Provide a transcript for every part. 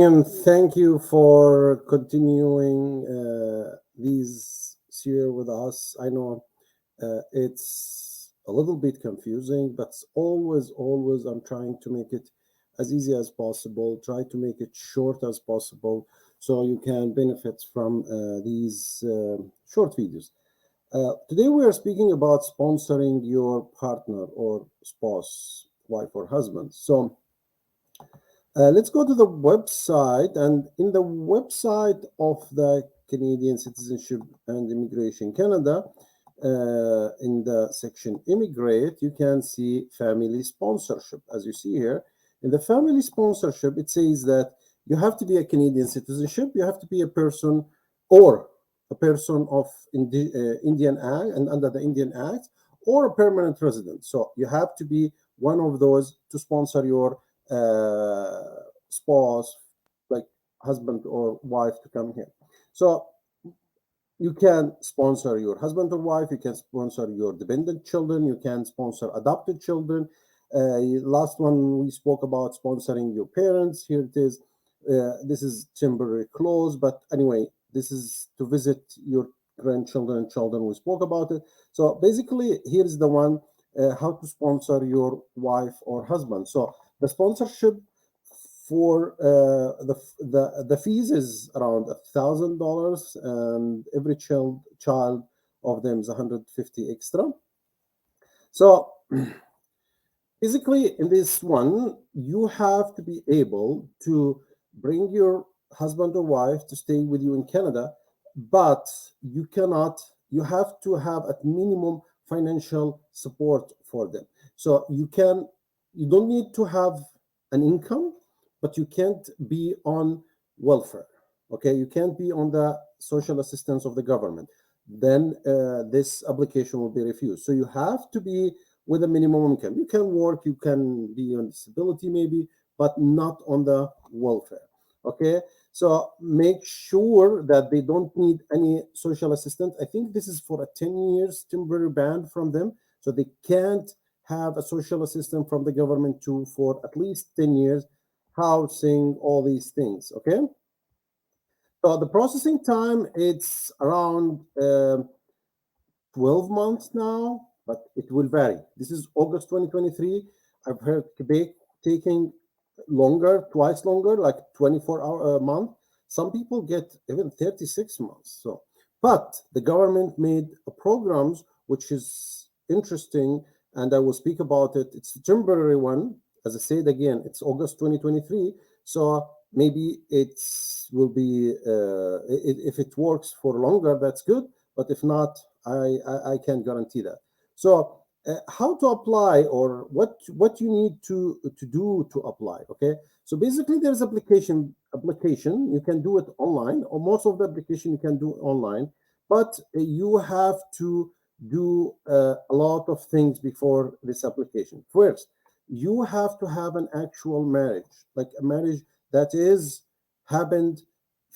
and thank you for continuing these series with us. I know it's a little bit confusing, but always, I'm trying to make it as easy as possible, try to make it short as possible so you can benefit from these short videos. Today, we are speaking about sponsoring your partner or spouse, wife, or husband. So, let's go to the website, and in the website of the Canadian Citizenship and Immigration Canada, in the section Immigrate, you can see family sponsorship. As you see here, in the family sponsorship, it says that you have to be a Canadian citizenship, you have to be a person or a person of Indian Act and under the Indian Act, or a permanent resident. So you have to be one of those to sponsor your spouse, like husband or wife, to come here. So you can sponsor your husband or wife, you can sponsor your dependent children, you can sponsor adopted children. Last one we spoke about sponsoring your parents. Here it is. This is temporary clause, but anyway, this is to visit your grandchildren and children. We spoke about it. So basically, here's the one, how to sponsor your wife or husband. So the sponsorship for the fees is around $1,000, and every child of them is 150 extra. So basically, in this one, you have to be able to bring your husband or wife to stay with you in Canada, but you cannot. You have to have at minimum financial support for them. So you don't need to have an income, but you can't be on welfare. Okay, you can't be on the social assistance of the government. Then this application will be refused. So you have to be with a minimum income. You can work, you can be on disability maybe, but not on the welfare. Okay, so make sure that they don't need any social assistance. I think this is for a 10 years temporary ban from them, so they can't have a social assistance from the government too for at least 10 years, housing, all these things. Okay, so the processing time, it's around 12 months now, but it will vary. This is August 2023. I've heard Quebec taking longer, twice longer, like 24-hour a month. Some people get even 36 months. So, but the government made programs which is interesting, and I will speak about it. It's a temporary one. As I said again, it's August 2023. So maybe will be if it works for longer, that's good. But if not, I can't guarantee that. So how to apply, or what you need to do to apply? Okay, so basically there's application. You can do it online, or most of the application you can do online, but you have to do a lot of things before this application. First, you have to have an actual marriage, like a marriage that is happened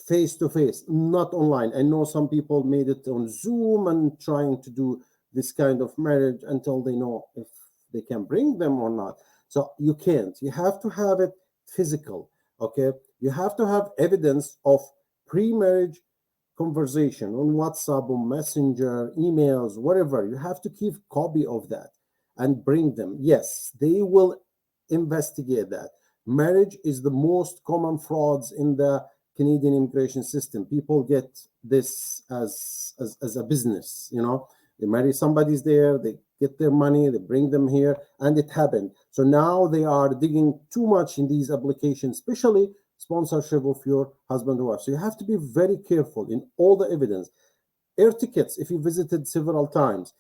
face to face, not online. I know some people made it on Zoom and trying to do this kind of marriage until they know if they can bring them or not. So you can't. You have to have it physical. Okay, you have to have evidence of pre-marriage conversation on WhatsApp, on Messenger, emails, whatever. You have to keep copy of that and bring them. Yes, they will investigate that. Marriage is the most common frauds in the Canadian immigration system. People get this as a business. They marry somebody's there, they get their money, they bring them here, and it happened. So now they are digging too much in these applications, especially sponsorship of your husband or wife. So you have to be very careful in all the evidence. Air tickets, if you visited several times,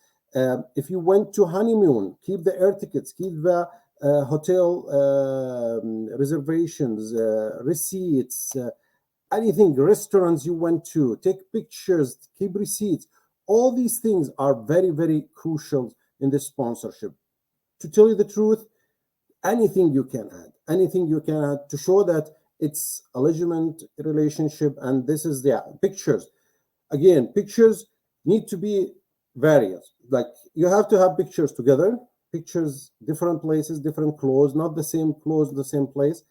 if you went to honeymoon, keep the air tickets, keep the hotel reservations, receipts, anything, restaurants you went to, take pictures, keep receipts. All these things are very, very crucial in this sponsorship. To tell you the truth, anything you can add to show that it's a legitimate relationship. And this is the pictures. Again, pictures need to be various. Like you have to have pictures together, pictures, different places, different clothes, not the same clothes, the same place,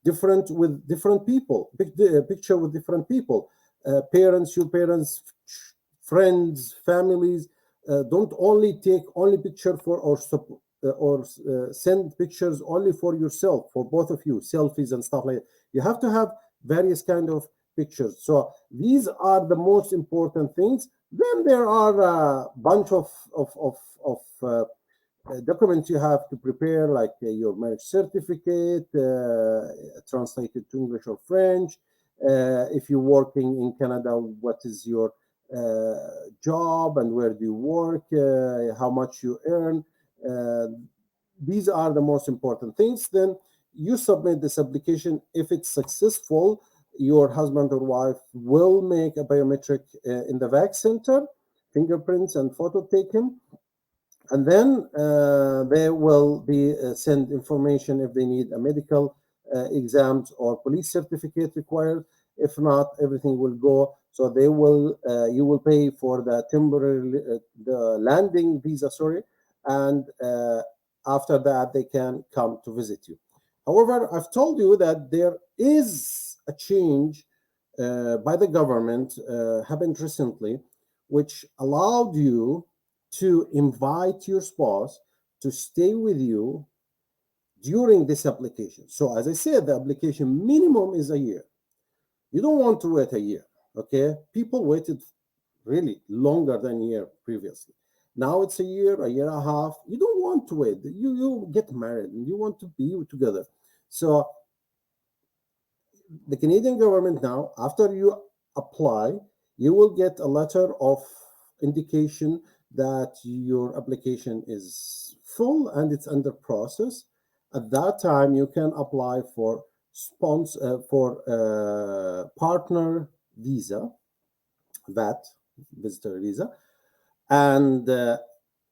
different with different people, picture with different people, parents, your parents, friends, families. Don't only take only picture for or send pictures only for yourself, for both of you, selfies and stuff like that. You have to have various kind of pictures. So these are the most important things. Then there are a bunch of documents you have to prepare, like your marriage certificate, translated to English or French. If you're working in Canada, what is your job and where do you work, how much you earn. These are the most important things. Then you submit this application. If it's successful, your husband or wife will make a biometric in the VAC center, fingerprints and photo taken. And then they will be send information if they need a medical exams or police certificate required. If not, everything will go. So they will, you will pay for the temporary, the landing visa, sorry, and after that they can come to visit you. However, I've told you that there is a change by the government happened recently, which allowed you to invite your spouse to stay with you during this application. So as I said, the application minimum is a year. You don't want to wait a year, okay? People waited really longer than a year previously. Now it's a year and a half. You don't want to wait. You get married and you want to be together. So the Canadian government now, after you apply, you will get a letter of indication that your application is full and it's under process. At that time, you can apply for partner visa, VAT, visitor visa, and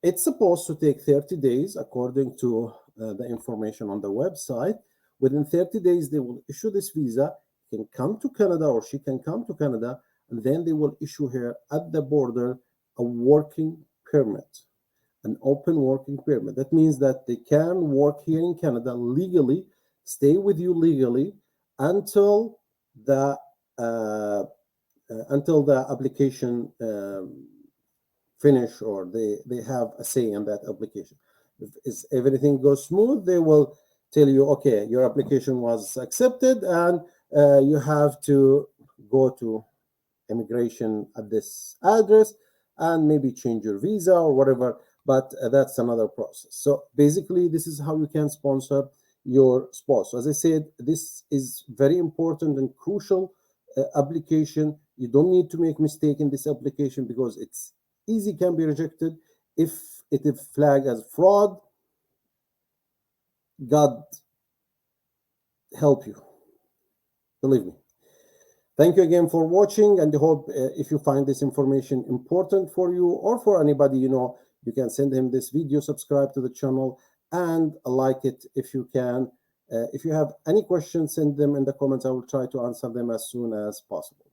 it's supposed to take 30 days according to the information on the website. Within 30 days, they will issue this visa. You can come to Canada, or she can come to Canada, and then they will issue her at the border a working permit, an open working permit. That means that they can work here in Canada legally, stay with you legally until the application finish, or they have a say in that application. If everything goes smooth, they will tell you, okay, your application was accepted, and you have to go to immigration at this address and maybe change your visa or whatever, but that's another process. So basically, this is how you can sponsor your spouse. So as I said, this is very important and crucial application. You don't need to make mistake in this application because it's easy, can be rejected. If it is flagged as fraud, God help you, believe me. Thank you again for watching, and I hope if you find this information important for you or for anybody you know, you can send him this video, subscribe to the channel, and like it if you can. If you have any questions, send them in the comments. I will try to answer them as soon as possible.